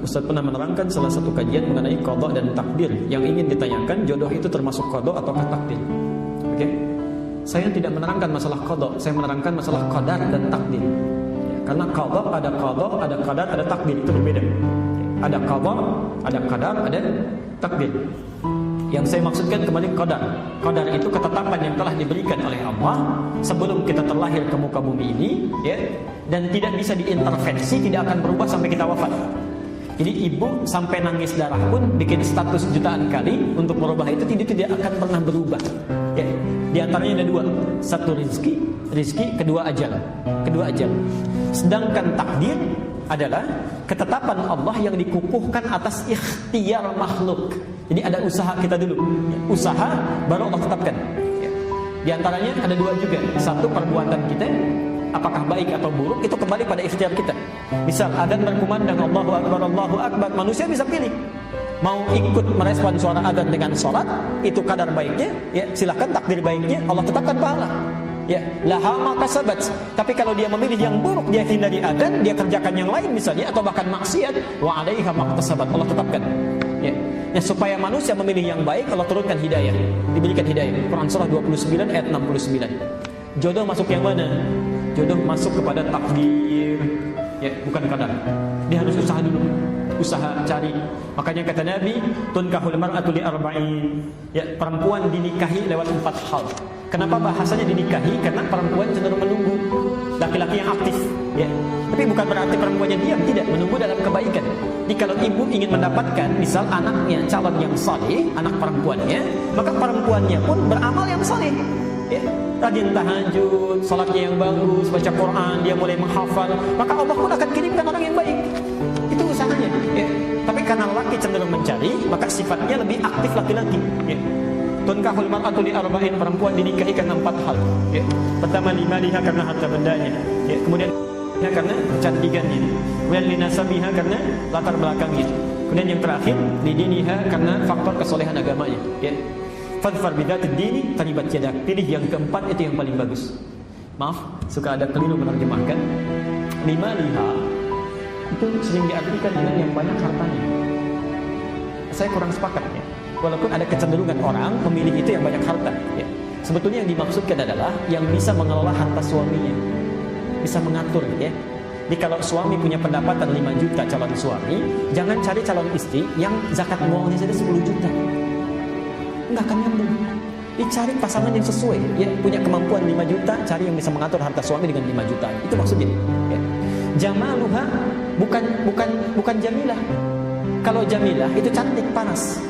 Ustaz pernah menerangkan salah satu kajian mengenai qada dan takdir. Yang ingin ditanyakan, jodoh itu termasuk qada atau takdir? Oke? Saya tidak menerangkan masalah qada, saya menerangkan masalah qadar dan takdir. Karena qada, ada qadar, ada takdir, itu berbeda. Ada qada, ada qadar, ada takdir. Yang saya maksudkan kembali qadar. Qadar itu ketetapan yang telah diberikan oleh Allah sebelum kita terlahir ke muka bumi ini, ya, dan tidak bisa diintervensi, tidak akan berubah sampai kita wafat. Jadi ibu sampai nangis darah pun bikin status jutaan kali untuk merubah itu tidak akan pernah berubah. Ya, di antaranya ada dua, satu rizki, kedua ajal. Sedangkan takdir adalah ketetapan Allah yang dikukuhkan atas ikhtiar makhluk. Jadi ada usaha kita dulu, usaha baru Allah tetapkan. Di antaranya ada dua juga, satu perbuatan kita, apakah baik atau buruk itu kembali pada ikhtiar kita. Misal adzan berkumandang Allahu Akbar, manusia bisa pilih mau ikut merespon suara adzan dengan sholat, itu kadar baiknya, ya silahkan, takdir baiknya Allah tetapkan pahala. Ya, laha ma kasabat. Tapi kalau dia memilih yang buruk, dia hindari adzan, dia kerjakan yang lain misalnya, atau bahkan maksiat, wa 'alaiha ma kasabat, Allah tetapkan. Ya. Ya, supaya manusia memilih yang baik, Allah turunkan hidayah, diberikan hidayah. Quran surah 29 ayat 69. Jodoh masuk yang mana? Jodoh masuk kepada takdir, ya, bukan kadar. Dia harus usaha dulu, usaha cari. Makanya kata Nabi, tunkahul mar'atu li arba'in. Ya, perempuan dinikahi lewat 4 hal. Kenapa bahasanya dinikahi? Karena perempuan cenderung menunggu laki-laki yang aktif, ya. Tapi bukan berarti perempuannya diam, tidak, menunggu dalam kebaikan. Jadi kalau ibu ingin mendapatkan misal anaknya calon yang saleh, anak perempuannya, maka perempuannya pun beramal yang saleh. Ya, rajin tahajud, salatnya yang bagus, baca Quran, dia mulai menghafal, maka Allah pun akan kirimkan orang yang baik. Itu usahanya, ya. Tapi karena laki cenderung mencari, maka sifatnya lebih aktif laki-laki, ya. Tunkahul mar'atu li arba'in, perempuan dinikahi karena 4 hal. Ya. Pertama, limaliha, karena harta bendanya. Ya. Kemudian karena kecantikannya. Kemudian linasabiha, karena latar belakangnya. Kemudian yang terakhir, lidiniha, karena faktor kesolehan agamanya. Ya. Fadfar bidatid dini taribat yadak. Pilih yang keempat, itu yang paling bagus. Maaf, suka ada keliru menerjemahkan. Limaliha itu sering diartikan dengan yang banyak hartanya. Saya kurang sepakat, ya. Walaupun ada kecenderungan orang memilih itu yang banyak harta, ya. Sebetulnya yang dimaksudkan adalah yang bisa mengelola harta suaminya, bisa mengatur, ya. Jadi kalau suami punya pendapatan 5 juta calon suami, jangan cari calon istri yang zakat mualnya saja 10 juta. Enggak akan nyambung. Dicari pasangan yang sesuai, ya, punya kemampuan 5 juta, cari yang bisa mengatur harta suami dengan 5 juta. Itu maksudnya, ya. Jamaluha bukan jamilah. Kalau jamilah itu cantik, panas.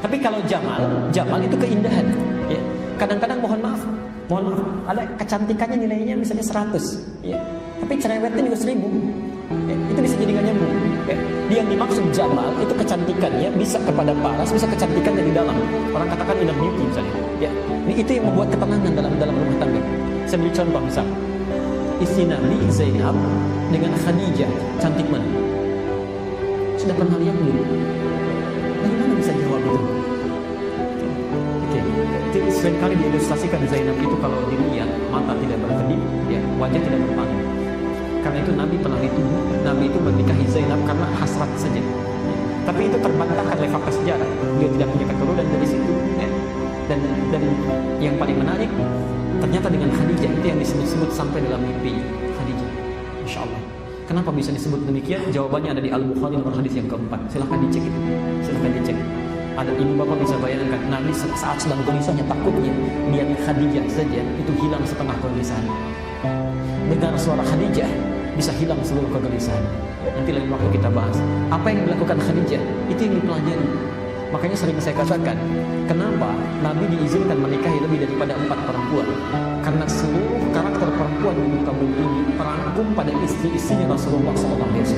Tapi kalau jamal itu keindahan, ya. Kadang-kadang mohon maaf, ada kecantikannya nilainya misalnya 100, ya. Tapi cerewetnya juga 1000, ya. Itu bisa jadi nggak nyambung, ya. Dia yang dimaksud jamal itu kecantikannya bisa kepada paras, bisa kecantikan dari dalam. Orang katakan inner beauty misalnya, ya. Ini itu yang membuat ketenangan dalam rumah tangga. Saya beri contoh misal, istri Nabi Zainab dengan Khadijah cantik mana? Sudah pernah lihat belum? Bagaimana bisa jawab itu? Oke. Jadi seringkali diilustrasikan Zainab itu kalau dilihat mata tidak berkedip, ya, wajah tidak berpaling. Karena itu Nabi pernah dituduh, Nabi itu menikahi Zainab karena hasrat saja. Ya. Tapi itu terbantahkan oleh fakta sejarah. Dia tidak punya keturunan dari situ. Ya. Dan yang paling menarik, ternyata dengan Khadijah itu yang disebut-sebut sampai dalam mimpi Khadijah. Masya Allah. Kenapa bisa disebut demikian? Jawabannya ada di Al-Bukhari nomor hadis yang keempat. Silahkan dicek itu. Silahkan dicek. Ada ibu bapak bisa bayangkan Nabi saat sedang gelisahnya, takutnya lihat Khadijah saja itu hilang setengah kegelisahan. Dengar suara Khadijah bisa hilang seluruh kegelisahan. Nanti lain waktu kita bahas. Apa yang dilakukan Khadijah itu yang dipelajari. Makanya sering saya katakan, kenapa Nabi diizinkan menikahi lebih daripada 4 perempuan? Karena seluruh karakter perempuan di muka bumi ini terangkum pada istri-istrinya Rasulullah SAW.